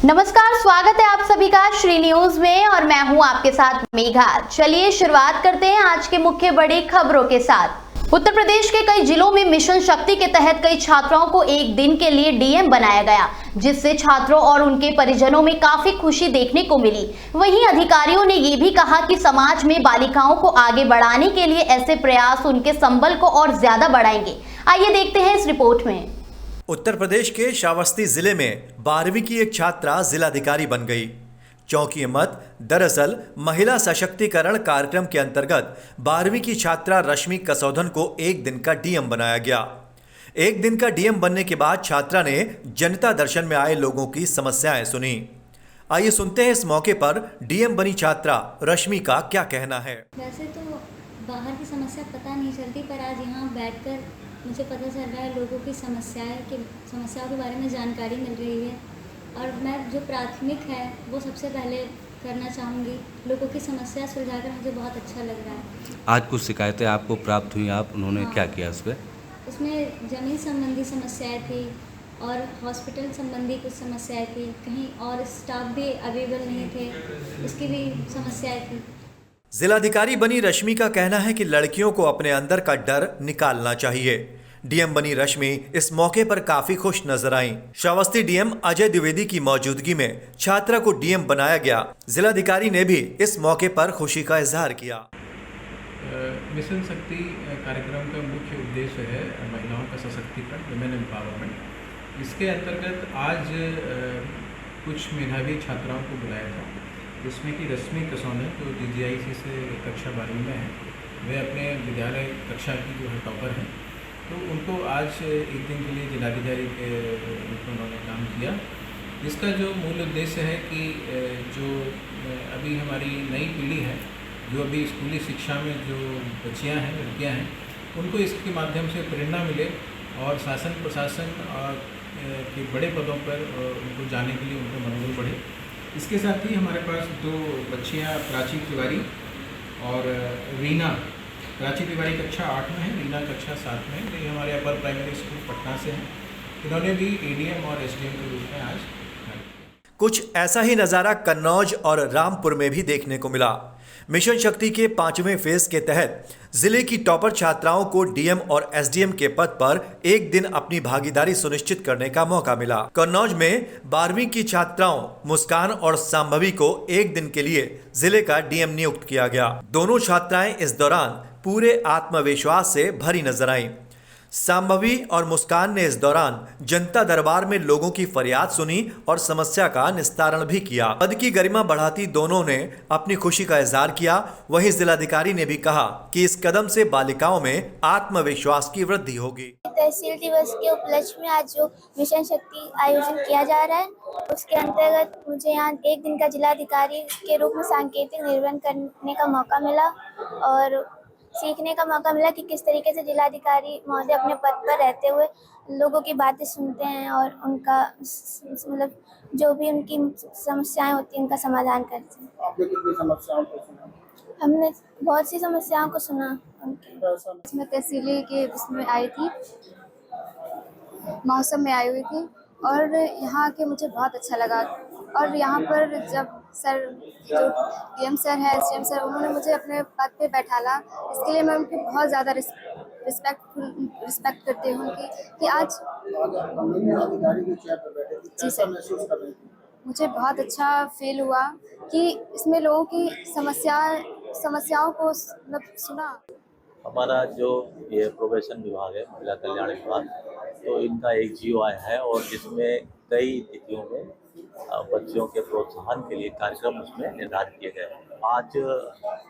नमस्कार, स्वागत है आप सभी का श्री न्यूज में और मैं हूं आपके साथ मेघा। चलिए शुरुआत करते हैं आज के मुख्य बड़ी खबरों के साथ। उत्तर प्रदेश के कई जिलों में मिशन शक्ति के तहत कई छात्राओं को एक दिन के लिए डीएम बनाया गया, जिससे छात्रों और उनके परिजनों में काफी खुशी देखने को मिली। वहीं अधिकारियों ने ये भी कहा कि समाज में बालिकाओं को आगे बढ़ाने के लिए ऐसे प्रयास उनके संबल को और ज्यादा बढ़ाएंगे। आइए देखते हैं इस रिपोर्ट में। उत्तर प्रदेश के श्रावस्ती जिले में 12वीं की एक छात्रा जिलाधिकारी बन गई। चौंकी मत दरअसल महिला सशक्तिकरण कार्यक्रम के अंतर्गत 12वीं की छात्रा रश्मि कसौधन को एक दिन का डीएम बनाया गया। एक दिन का डीएम बनने के बाद छात्रा ने जनता दर्शन में आए लोगों की समस्याएं सुनी। आइए सुनते हैं इस मौके पर डीएम बनी छात्रा रश्मि का क्या कहना है। वैसे तो बाहर की समस्या पता नहीं चलती, पर आज यहाँ बैठकर मुझे पता चल रहा है लोगों की समस्याओं के बारे में जानकारी मिल रही है। और मैं जो प्राथमिक है वो सबसे पहले करना चाहूँगी। लोगों की समस्या सुलझाकर मुझे बहुत अच्छा लग रहा है। आज कुछ शिकायतें आपको प्राप्त हुई, उन्होंने क्या किया उस पर? उसमें ज़मीन संबंधी समस्याएं थी और हॉस्पिटल संबंधी कुछ समस्याएं थी, कहीं और स्टाफ भी अवेलेबल नहीं थे, उसकी भी समस्याएं थी। जिलाधिकारी बनी रश्मि का कहना है कि लड़कियों को अपने अंदर का डर निकालना चाहिए। डीएम बनी रश्मि इस मौके पर काफी खुश नजर आईं। श्रावस्ती डीएम अजय द्विवेदी की मौजूदगी में छात्रा को डीएम बनाया गया। जिलाधिकारी ने भी इस मौके पर खुशी का इजहार किया। मिशन शक्ति कार्यक्रम का मुख्य उद्देश्य है महिलाओं का सशक्तिकरण, वुमेन एम्पावरमेंट। इसके अंतर्गत आज कुछ मेधावी छात्राओं को बुलाया था, जिसमें कि रश्मि कसौधन जो DGIC से कक्षा 12वीं में है, वे अपने विद्यालय कक्षा की जो है टॉपर हैं। तो उनको आज एक दिन के लिए जिलाधिकारी के रूप में उन्होंने काम किया, जिसका जो मूल उद्देश्य है कि जो अभी हमारी नई पीढ़ी है, जो अभी स्कूली शिक्षा में जो बच्चियां हैं, लड़कियां हैं, उनको इसके माध्यम से प्रेरणा मिले और शासन प्रशासन और के बड़े पदों पर उनको जाने के लिए उनको मनोबल बढ़े। इसके साथ ही हमारे पास दो बच्चियां प्राची तिवारी और रीना। प्राची तिवारी कक्षा 8 में है, रीना कक्षा 7 में है। ये हमारे अपर प्राइमरी स्कूल पटना से हैं। इन्होंने भी ADM और SDM के रूप में आज कुछ ऐसा ही नजारा कन्नौज और रामपुर में भी देखने को मिला। मिशन शक्ति के 5वें फेज के तहत जिले की टॉपर छात्राओं को डीएम और एसडीएम के पद पर एक दिन अपनी भागीदारी सुनिश्चित करने का मौका मिला। कन्नौज में 12वीं की छात्राओं मुस्कान और सांभवी को एक दिन के लिए जिले का डीएम नियुक्त किया गया। दोनों छात्राएं इस दौरान पूरे आत्मविश्वास से भरी नजर आईं। सांभवी और मुस्कान ने इस दौरान जनता दरबार में लोगों की फरियाद सुनी और समस्या का निस्तारण भी किया। पद की गरिमा बढ़ाती दोनों ने अपनी खुशी का इजहार किया। वहीं जिलाधिकारी ने भी कहा कि इस कदम से बालिकाओं में आत्मविश्वास की वृद्धि होगी। तहसील दिवस के उपलक्ष्य में आज जो मिशन शक्ति आयोजन किया जा रहा है, उसके अंतर्गत मुझे यहाँ एक दिन का जिलाधिकारी के रूप में सांकेतिक निर्वहन करने का मौका मिला और सीखने का मौका मिला कि किस तरीके से जिलाधिकारी महोदय अपने पद पर रहते हुए लोगों की बातें सुनते हैं और उनका मतलब जो भी उनकी समस्याएं होती हैं उनका समाधान करते हैं। आपने कितनी समस्याओं को सुना? हमने बहुत सी समस्याओं को सुना उनके। मैं तहसीली के उसमें आई थी, मौसम में आई हुई थी और यहाँ के मुझे बहुत अच्छा लगा। और यहाँ पर जब सर जो डीएम सर है, SDM सर, उन्होंने मुझे अपने पद पे बैठाला, इसके लिए मैं उनकी बहुत ज़्यादा रिस्पेक्ट करती हूँ कि आज जी सर, मुझे बहुत अच्छा फील हुआ कि इसमें लोगों की समस्याओं को मतलब सुना। हमारा जो ये प्रोबेशन विभाग है, महिला कल्याण विभाग, तो इनका एक GO है और जिसमें कई तिथियों में बच्चियों के प्रोत्साहन के लिए कार्यक्रम उसमें निर्धारित किए गए हैं। 5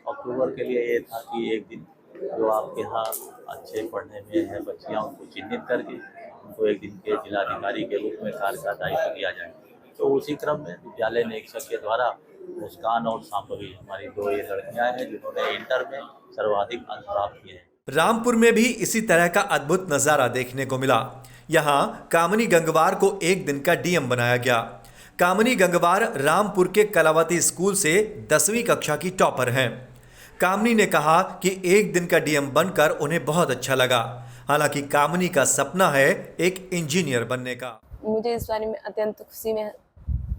अक्टूबर के लिए ये था कि एक दिन जो आपके यहाँ अच्छे पढ़ने में है बच्चियाँ, उनको चिन्हित करके उनको एक दिन के जिलाधिकारी के रूप में कार्य का दायित्व दिया जाए। तो उसी क्रम में विद्यालय निरीक्षक के द्वारा मुस्कान और सांभवी हमारी 2 ये लड़कियाँ हैं जिन्होंने इंटर में सर्वाधिक अंक प्राप्त किए हैं। रामपुर में भी इसी तरह का अद्भुत नजारा देखने को मिला। यहाँ कामनी गंगवार को एक दिन का डीएम बनाया गया। कामनी गंगवार रामपुर के कलावती स्कूल से 10वीं कक्षा की टॉपर हैं। कामनी ने कहा कि एक दिन का डीएम बनकर उन्हें बहुत अच्छा लगा। हालांकि कामनी का सपना है एक इंजीनियर बनने का। मुझे इस बारे में अत्यंत खुशी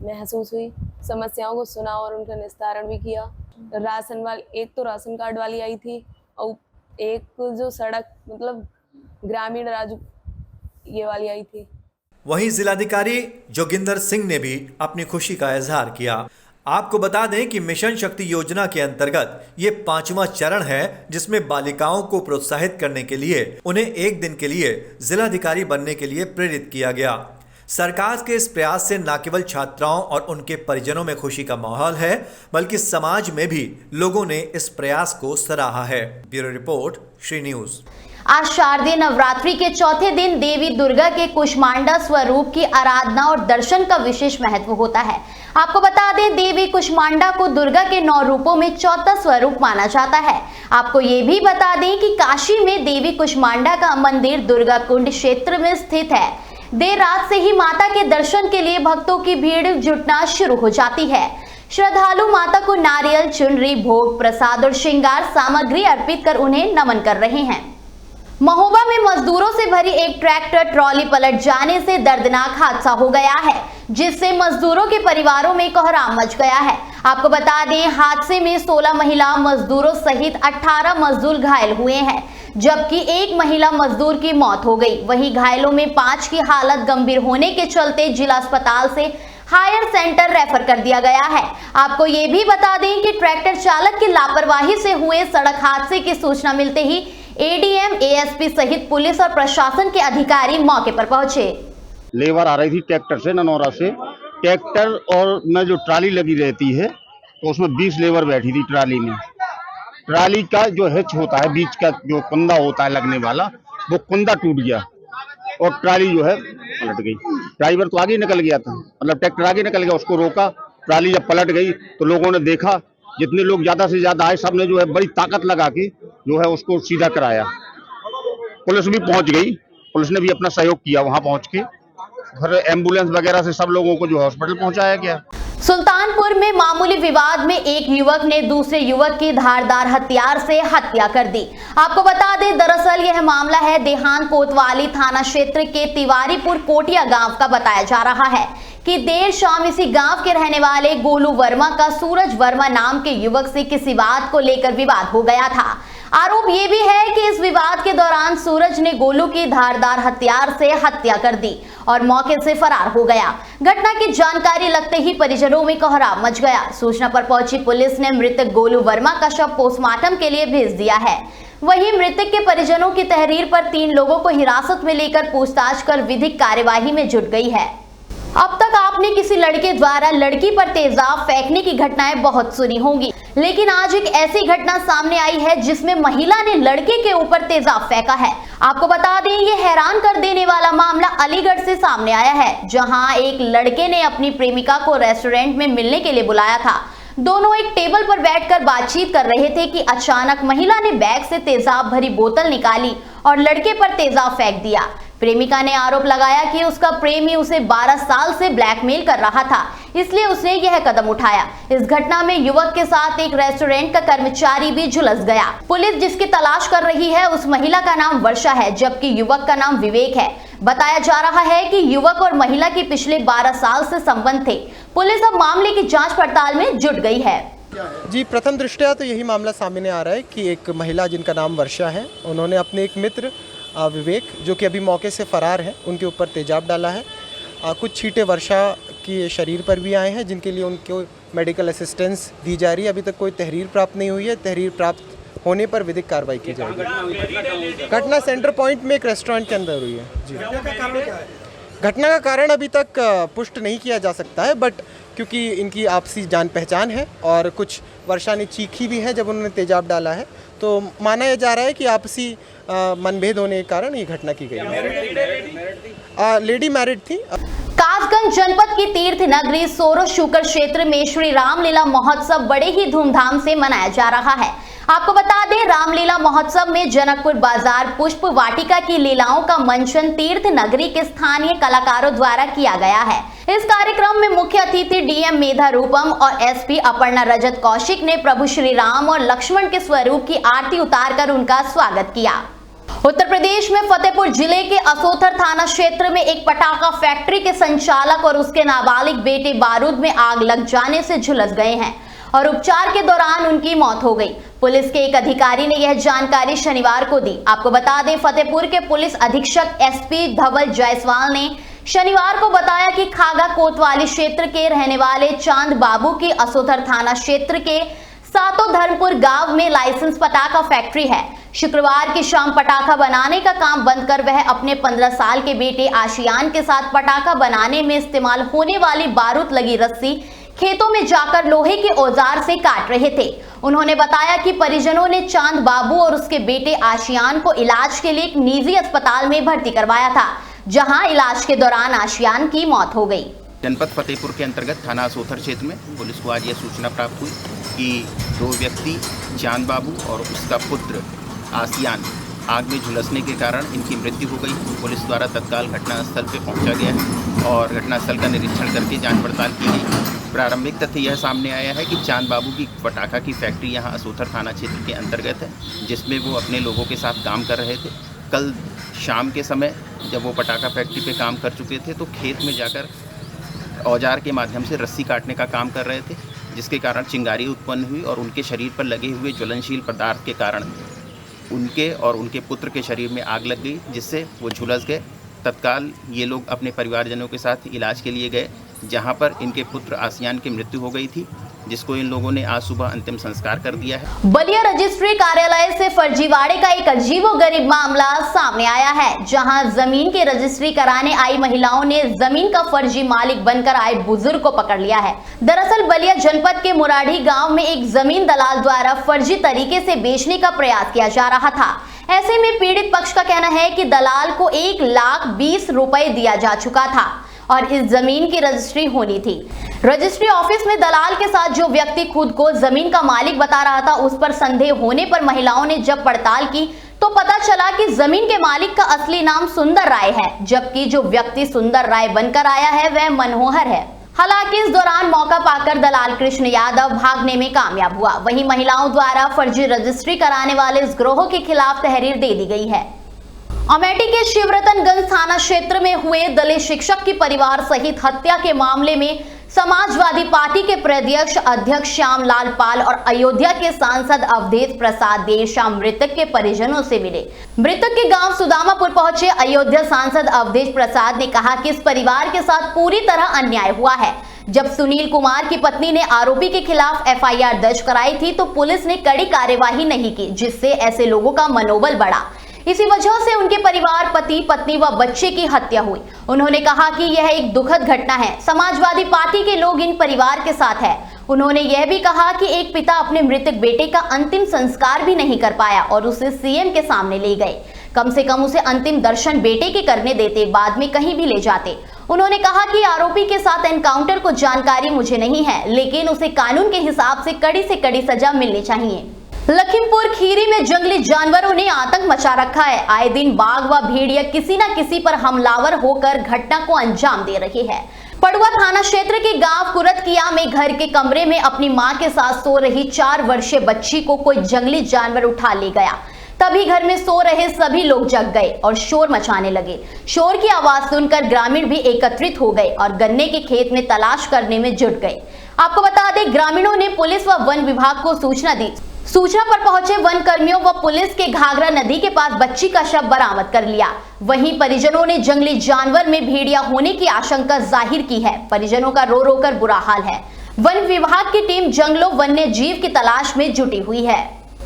महसूस हुई। समस्याओं को सुना और उनका निस्तारण भी किया। राशन वाली, एक तो राशन कार्ड वाली आई थी और एक जो सड़क मतलब ग्रामीण राजू ये वाली आई थी। वहीं जिलाधिकारी जोगिंदर सिंह ने भी अपनी खुशी का इजहार किया। आपको बता दें कि मिशन शक्ति योजना के अंतर्गत ये 5वां चरण है, जिसमें बालिकाओं को प्रोत्साहित करने के लिए उन्हें एक दिन के लिए जिलाधिकारी बनने के लिए प्रेरित किया गया। सरकार के इस प्रयास से न केवल छात्राओं और उनके परिजनों में खुशी का माहौल है, बल्कि समाज में भी लोगों ने इस प्रयास को सराहा है। Bureau report, Shri news. आज शारदीय नवरात्रि के चौथे दिन देवी दुर्गा के कुष्मांडा स्वरूप की आराधना और दर्शन का विशेष महत्व होता है। आपको बता दें, देवी कुष्मांडा को दुर्गा के 9 रूपों में चौथा स्वरूप माना जाता है। आपको ये भी बता दें कि काशी में देवी कुष्मांडा का मंदिर दुर्गा कुंड क्षेत्र में स्थित है। देर रात से ही माता के दर्शन के लिए भक्तों की भीड़ जुटना शुरू हो जाती है। श्रद्धालु माता को नारियल, चुनरी, भोग, प्रसाद और श्रृंगार सामग्री अर्पित कर उन्हें नमन कर रहे हैं। महोबा में मजदूरों से भरी एक ट्रैक्टर ट्रॉली पलट जाने से दर्दनाक हादसा हो गया है, जिससे मजदूरों के परिवारों में कोहराम मच गया है। आपको बता दें, हादसे में 16 महिला मजदूरों सहित 18 मजदूर घायल हुए हैं, जबकि एक महिला मजदूर की मौत हो गई। वहीं घायलों में 5 की हालत गंभीर होने के चलते जिला अस्पताल से हायर सेंटर रेफर कर दिया गया है। आपको ये भी बता दें कि ट्रैक्टर चालक की लापरवाही से हुए सड़क हादसे की सूचना मिलते ही एडीएम, एएसपी सहित पुलिस और प्रशासन के अधिकारी मौके पर पहुंचे। लेबर आ रही थी ट्रैक्टर से, ननौरा से। ट्रैक्टर और में जो ट्राली लगी रहती है, तो उसमें 20 लेबर बैठी थी ट्राली में। ट्राली का जो हिच होता है, बीच का जो कुंदा होता है लगने वाला, वो कुंदा टूट गया और ट्राली जो है पलट गई। ड्राइवर तो आगे निकल गया था, मतलब ट्रैक्टर आगे निकल गया, उसको रोका। ट्राली जब पलट गई तो लोगों ने देखा, जितने लोग ज्यादा से ज्यादा आए, सबने जो है बड़ी ताकत लगा के जो है उसको सीधा कराया। पुलिस भी पहुंच गई, पुलिस ने भी अपना सहयोग किया वहां पहुंच के। फिर एम्बुलेंस वगैरह से सब लोगों को जो हॉस्पिटल पहुंचाया गया। सुल्तानपुर में मामूली विवाद में एक युवक ने दूसरे युवक की धारदार हथियार से हत्या कर दी। आपको बता दें, दरअसल यह मामला है देहात कोतवाली थाना क्षेत्र के तिवारीपुर कोटिया गांव का। बताया जा रहा है कि देर शाम इसी गांव के रहने वाले गोलू वर्मा का सूरज वर्मा नाम के युवक से किसी बात को लेकर विवाद हो गया था। आरोप ये भी है कि इस विवाद के दौरान सूरज ने गोलू की धारदार हथियार से हत्या कर दी और मौके से फरार हो गया। घटना की जानकारी लगते ही परिजनों में कोहराम मच गया। सूचना पर पहुंची पुलिस ने मृतक गोलू वर्मा का शव पोस्टमार्टम के लिए भेज दिया है। वहीं मृतक के परिजनों की तहरीर पर 3 लोगों को हिरासत में लेकर पूछताछ कर विधिक कार्यवाही में जुट गई है। अब तक आपने किसी लड़के द्वारा लड़की पर तेजाब फेंकने की घटनाएं बहुत सुनी होंगी, लेकिन आज एक ऐसी घटना सामने आई है जिसमें महिला ने लड़के के ऊपर तेजाब फेंका है। आपको बता दें, ये हैरान कर देने वाला मामला अलीगढ़ से सामने आया है, जहां एक लड़के ने अपनी प्रेमिका को रेस्टोरेंट में मिलने के लिए बुलाया था। दोनों एक टेबल पर बैठकर बातचीत कर रहे थे कि अचानक महिला ने बैग से तेजाब भरी बोतल निकाली और लड़के पर तेजाब फेंक दिया। प्रेमिका ने आरोप लगाया कि उसका प्रेमी उसे 12 साल से ब्लैकमेल कर रहा था, इसलिए उसने यह कदम उठाया। इस घटना में युवक के साथ एक रेस्टोरेंट का कर्मचारी भी झुलस गया। पुलिस जिसकी तलाश कर रही है, उस महिला का नाम वर्षा है, जबकि युवक का नाम विवेक है। बताया जा रहा है कि युवक और महिला के पिछले 12 साल से संबंध थे। पुलिस अब मामले की जांच पड़ताल में जुट गई है। जी, प्रथम दृष्टया तो यही मामला सामने आ रहा है कि एक महिला जिनका नाम वर्षा है, उन्होंने अपने एक मित्र विवेक, जो कि अभी मौके से फरार है, उनके ऊपर तेजाब डाला है। कुछ छींटे वर्षा के शरीर पर भी आए हैं, जिनके लिए उनको मेडिकल असिस्टेंस दी जा रही है। अभी तक कोई तहरीर प्राप्त नहीं हुई है। तहरीर प्राप्त होने पर विधिक कार्रवाई की जाएगी। घटना सेंटर पॉइंट में एक रेस्टोरेंट के अंदर हुई है। जी, घटना का कारण अभी तक पुष्ट नहीं किया जा सकता है, बट क्योंकि इनकी आपसी जान पहचान है और कुछ वर्षा ने चीखी भी है जब उन्होंने तेजाब डाला है, तो माना यह जा रहा है कि आपसी मनभेद होने के कारण ये घटना की गई है। लेडी मैरिड थी। कासगंज जनपद की तीर्थ नगरी सोरो शुकर क्षेत्र में श्री रामलीला महोत्सव बड़े ही धूमधाम से मनाया जा रहा है। आपको बता दें, रामलीला महोत्सव में जनकपुर बाजार पुष्प वाटिका की लीलाओं का मंचन तीर्थ नगरी के स्थानीय कलाकारों द्वारा किया गया है। इस कार्यक्रम में मुख्य अतिथि डीएम मेधा रूपम और एसपी अपर्णा रजत कौशिक ने प्रभु श्री राम और लक्ष्मण के स्वरूप की आरती उतारकर उनका स्वागत किया। उत्तर प्रदेश में फतेहपुर जिले के असोथर थाना क्षेत्र में एक पटाखा फैक्ट्री के संचालक और उसके नाबालिग बेटे बारूद में आग लग जाने से झुलस गए हैं और उपचार के दौरान उनकी मौत हो गई। पुलिस के एक अधिकारी ने यह जानकारी शनिवार को दी। आपको बता दें, फतेहपुर के पुलिस अधीक्षक एसपी धवल जायसवाल ने शनिवार को बताया कि खागा कोतवाली क्षेत्र के रहने वाले चांद बाबू की असोथर थाना क्षेत्र के सातो धर्मपुर गांव में लाइसेंस पटाखा फैक्ट्री है। शुक्रवार की शाम पटाखा बनाने का काम बंद कर वह अपने 15 साल के बेटे आशियान के साथ पटाखा बनाने में इस्तेमाल होने वाली बारूद लगी रस्सी खेतों में जाकर लोहे के औजार से काट रहे थे। उन्होंने बताया कि परिजनों ने चांद बाबू और उसके बेटे आशियान को इलाज के लिए एक निजी अस्पताल में भर्ती करवाया था, जहां इलाज के दौरान आशियान की मौत हो गई। जनपद फतेहपुर के अंतर्गत थाना असोथर क्षेत्र में पुलिस को आज यह सूचना प्राप्त हुई कि 2 व्यक्ति चांद बाबू और उसका पुत्र आसियान आग में झुलसने के कारण इनकी मृत्यु हो गई। पुलिस द्वारा तत्काल घटनास्थल पर पहुंचा गया है और घटनास्थल का निरीक्षण करके जांच पड़ताल की गई। प्रारंभिक तथ्य यह सामने आया है कि चांद बाबू की पटाखा की फैक्ट्री यहां असोथर थाना क्षेत्र के अंतर्गत है, जिसमें वो अपने लोगों के साथ काम कर रहे थे। कल शाम के समय जब वो पटाखा फैक्ट्री पे काम कर चुके थे तो खेत में जाकर औजार के माध्यम से रस्सी काटने का काम कर रहे थे, जिसके कारण चिंगारी उत्पन्न हुई और उनके शरीर पर लगे हुए ज्वलनशील पदार्थ के कारण उनके और उनके पुत्र के शरीर में आग लग गई, जिससे वो झुलस गए। तत्काल ये लोग अपने परिवारजनों के साथ इलाज के लिए गए, जहां पर इनके पुत्र आसियान की मृत्यु हो गई थी, जिसको इन लोगों ने आज सुबह अंतिम संस्कार कर दिया है। बलिया रजिस्ट्री कार्यालय से फर्जीवाड़े का एक अजीबोगरीब मामला सामने आया है, जहां जमीन की रजिस्ट्री कराने आई महिलाओं ने जमीन का फर्जी मालिक बनकर आए बुजुर्ग को पकड़ लिया है। दरअसल बलिया जनपद के मुराड़ी गांव में एक जमीन दलाल द्वारा फर्जी तरीके से बेचने का प्रयास किया जा रहा था। ऐसे में पीड़ित पक्ष का कहना है कि दलाल को 1,20,000 रुपए दिया जा चुका था और इस जमीन की रजिस्ट्री होनी थी। रजिस्ट्री ऑफिस में दलाल के साथ जो व्यक्ति खुद को जमीन का मालिक बता रहा था, उस पर संदेह होने पर महिलाओं ने जब पड़ताल की तो पता चला कि जमीन के मालिक का असली नाम सुंदर राय है, जबकि जो व्यक्ति सुंदर राय बनकर आया है वह मनोहर है। हालांकि इस दौरान मौका पाकर दलाल कृष्ण यादव भागने में कामयाब हुआ। वहीं महिलाओं द्वारा फर्जी रजिस्ट्री कराने वाले इस गिरोह के खिलाफ तहरीर दे दी गई है। अमेठी के शिवरतनगंज थाना क्षेत्र में हुए दलित शिक्षक की परिवार सहित हत्या के मामले में समाजवादी पार्टी के प्रदेश अध्यक्ष श्यामलाल पाल और अयोध्या के सांसद अवधेश प्रसाद देर शाम मृतक के परिजनों से मिले। मृतक के गांव सुदामापुर पहुंचे अयोध्या सांसद अवधेश प्रसाद ने कहा कि इस परिवार के साथ पूरी तरह अन्याय हुआ है। जब सुनील कुमार की पत्नी ने आरोपी के खिलाफ एफआईआर दर्ज कराई थी तो पुलिस ने कड़ी कार्यवाही नहीं की, जिससे ऐसे लोगों का मनोबल बढ़ा। इसी वजह से उनके परिवार, पति, पत्नी व बच्चे की हत्या हुई। उन्होंने कहा कि यह एक दुखद घटना है। समाजवादी पार्टी के लोग इन परिवार के साथ है। उन्होंने यह भी कहा कि एक पिता अपने मृतक बेटे का अंतिम संस्कार भी नहीं कर पाया और उसे सीएम के सामने ले गए। कम से कम उसे अंतिम दर्शन बेटे के करने देते, बाद में कहीं भी ले जाते। उन्होंने कहा कि आरोपी के साथ एनकाउंटर को जानकारी मुझे नहीं है, लेकिन उसे कानून के हिसाब से कड़ी सजा मिलनी चाहिए। लखीमपुर खीरी में जंगली जानवरों ने आतंक मचा रखा है। आए दिन बाघ व भेड़िया किसी न किसी पर हमलावर होकर घटना को अंजाम दे रहे हैं। पड़ुआ थाना क्षेत्र के गांव कुरतकिया में घर के कमरे में अपनी मां के साथ सो रही 4 वर्षीय बच्ची को कोई जंगली जानवर उठा ले गया। तभी घर में सो रहे सभी लोग जग गए और शोर मचाने लगे। शोर की आवाज सुनकर ग्रामीण भी एकत्रित हो गए और गन्ने के खेत में तलाश करने में जुट गए। आपको बता दें, ग्रामीणों ने पुलिस व वन विभाग को सूचना दी। सूचना पर पहुंचे वन कर्मियों व पुलिस के घाघरा नदी के पास बच्ची का शव बरामद कर लिया। वहीं परिजनों ने जंगली जानवर में भेड़िया होने की आशंका जाहिर की है। परिजनों का रो रो कर बुरा हाल है। वन विभाग की टीम जंगलों वन्य जीव की तलाश में जुटी हुई है।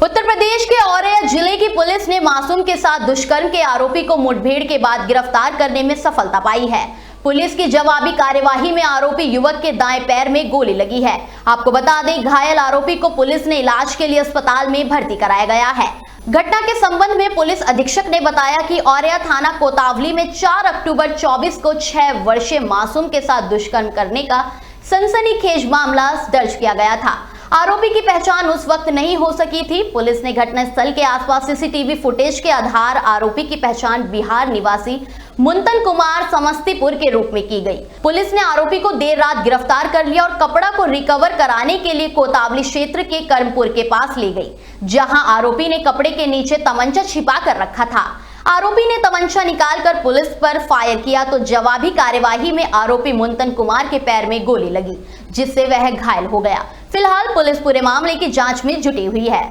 उत्तर प्रदेश के औरैया जिले की पुलिस ने मासूम के साथ दुष्कर्म के आरोपी को मुठभेड़ के बाद गिरफ्तार करने में सफलता पाई है। पुलिस की जवाबी कार्यवाही में आरोपी युवक के दाएं पैर में गोली लगी है। आपको बता दें, घायल आरोपी को पुलिस ने इलाज के लिए अस्पताल में भर्ती कराया गया है। घटना के संबंध में पुलिस अधीक्षक ने बताया कि औरैया थाना कोतावली में 4 अक्टूबर 24 को 6 वर्षीय मासूम के साथ दुष्कर्म करने का सनसनीखेज मामला दर्ज किया गया था। आरोपी की पहचान उस वक्त नहीं हो सकी थी। पुलिस ने घटनास्थल के आसपास सीसीटीवी फुटेज के आधार आरोपी की पहचान बिहार निवासी मुंतन कुमार समस्तीपुर के रूप में की गई। पुलिस ने आरोपी को देर रात गिरफ्तार कर लिया और कपड़ा को रिकवर कराने के लिए कोतावली क्षेत्र के कर्मपुर के पास ले गई, जहां आरोपी ने कपड़े के नीचे तमंचा छिपा कर रखा था। आरोपी ने तमंचा निकालकर पुलिस पर फायर किया तो जवाबी कार्यवाही में आरोपी मुंतन कुमार के पैर में गोली लगी, जिससे वह घायल हो गया। फिलहाल पुलिस पूरे मामले की जांच में जुटी हुई है।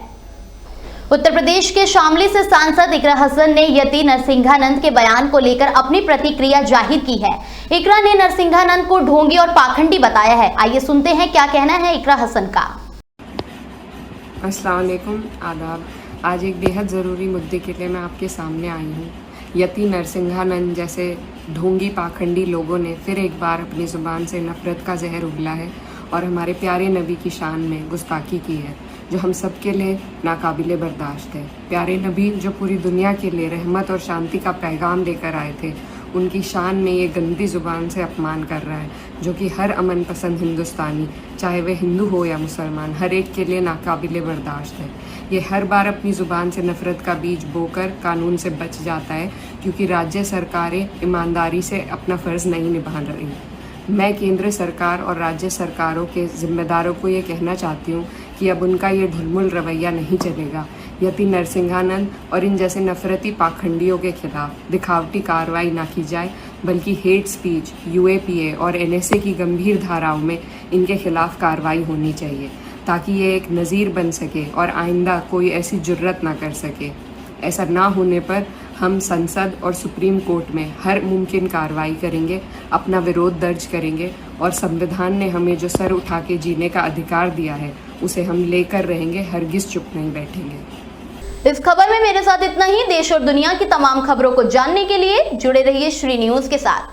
उत्तर प्रदेश के शामली से सांसद इकरा हसन ने यति नरसिंहानंद के बयान को लेकर अपनी प्रतिक्रिया जाहिर की है। इकरा ने नरसिंहानंद को ढोंगी और पाखंडी बताया है। आइए सुनते हैं क्या कहना है इकरा हसन का। अस्सलाम वालेकुम, आदाब। आज एक बेहद ज़रूरी मुद्दे के लिए मैं आपके सामने आई हूँ। यति नरसिंहानंद जैसे ढोंगी पाखंडी लोगों ने फिर एक बार अपनी ज़ुबान से नफ़रत का जहर उगला है और हमारे प्यारे नबी की शान में गुस्ताखी की है, जो हम सब के लिए नाकाबिले बर्दाश्त है। प्यारे नबी जो पूरी दुनिया के लिए रहमत और शांति का पैगाम लेकर आए थे, उनकी शान में ये गंदी ज़ुबान से अपमान कर रहा है, जो कि हर अमन पसंद हिंदुस्तानी, चाहे वह हिंदू हो या मुसलमान, हर एक के लिए नाकाबिले बर्दाश्त है। ये हर बार अपनी ज़ुबान से नफ़रत का बीज बोकर कानून से बच जाता है, क्योंकि राज्य सरकारें ईमानदारी से अपना फ़र्ज़ नहीं निभा रही। मैं केंद्र सरकार और राज्य सरकारों के ज़िम्मेदारों को ये कहना चाहती हूँ कि अब उनका ये ढुलमुल रवैया नहीं चलेगा। यति नरसिंहानंद और इन जैसे नफरती पाखंडियों के खिलाफ दिखावटी कार्रवाई ना की जाए, बल्कि हेट स्पीच, UAPA और NSA की गंभीर धाराओं में इनके खिलाफ कार्रवाई होनी चाहिए, ताकि ये एक नज़ीर बन सके और आइंदा कोई ऐसी जुर्रत ना कर सके। ऐसा ना होने पर हम संसद और सुप्रीम कोर्ट में हर मुमकिन कार्रवाई करेंगे, अपना विरोध दर्ज करेंगे और संविधान ने हमें जो सर उठा के जीने का अधिकार दिया है, उसे हम लेकर रहेंगे, हरगिज़ चुप नहीं बैठेंगे। इस खबर में मेरे साथ इतना ही। देश और दुनिया की तमाम खबरों को जानने के लिए जुड़े रहिए श्री न्यूज़ के साथ।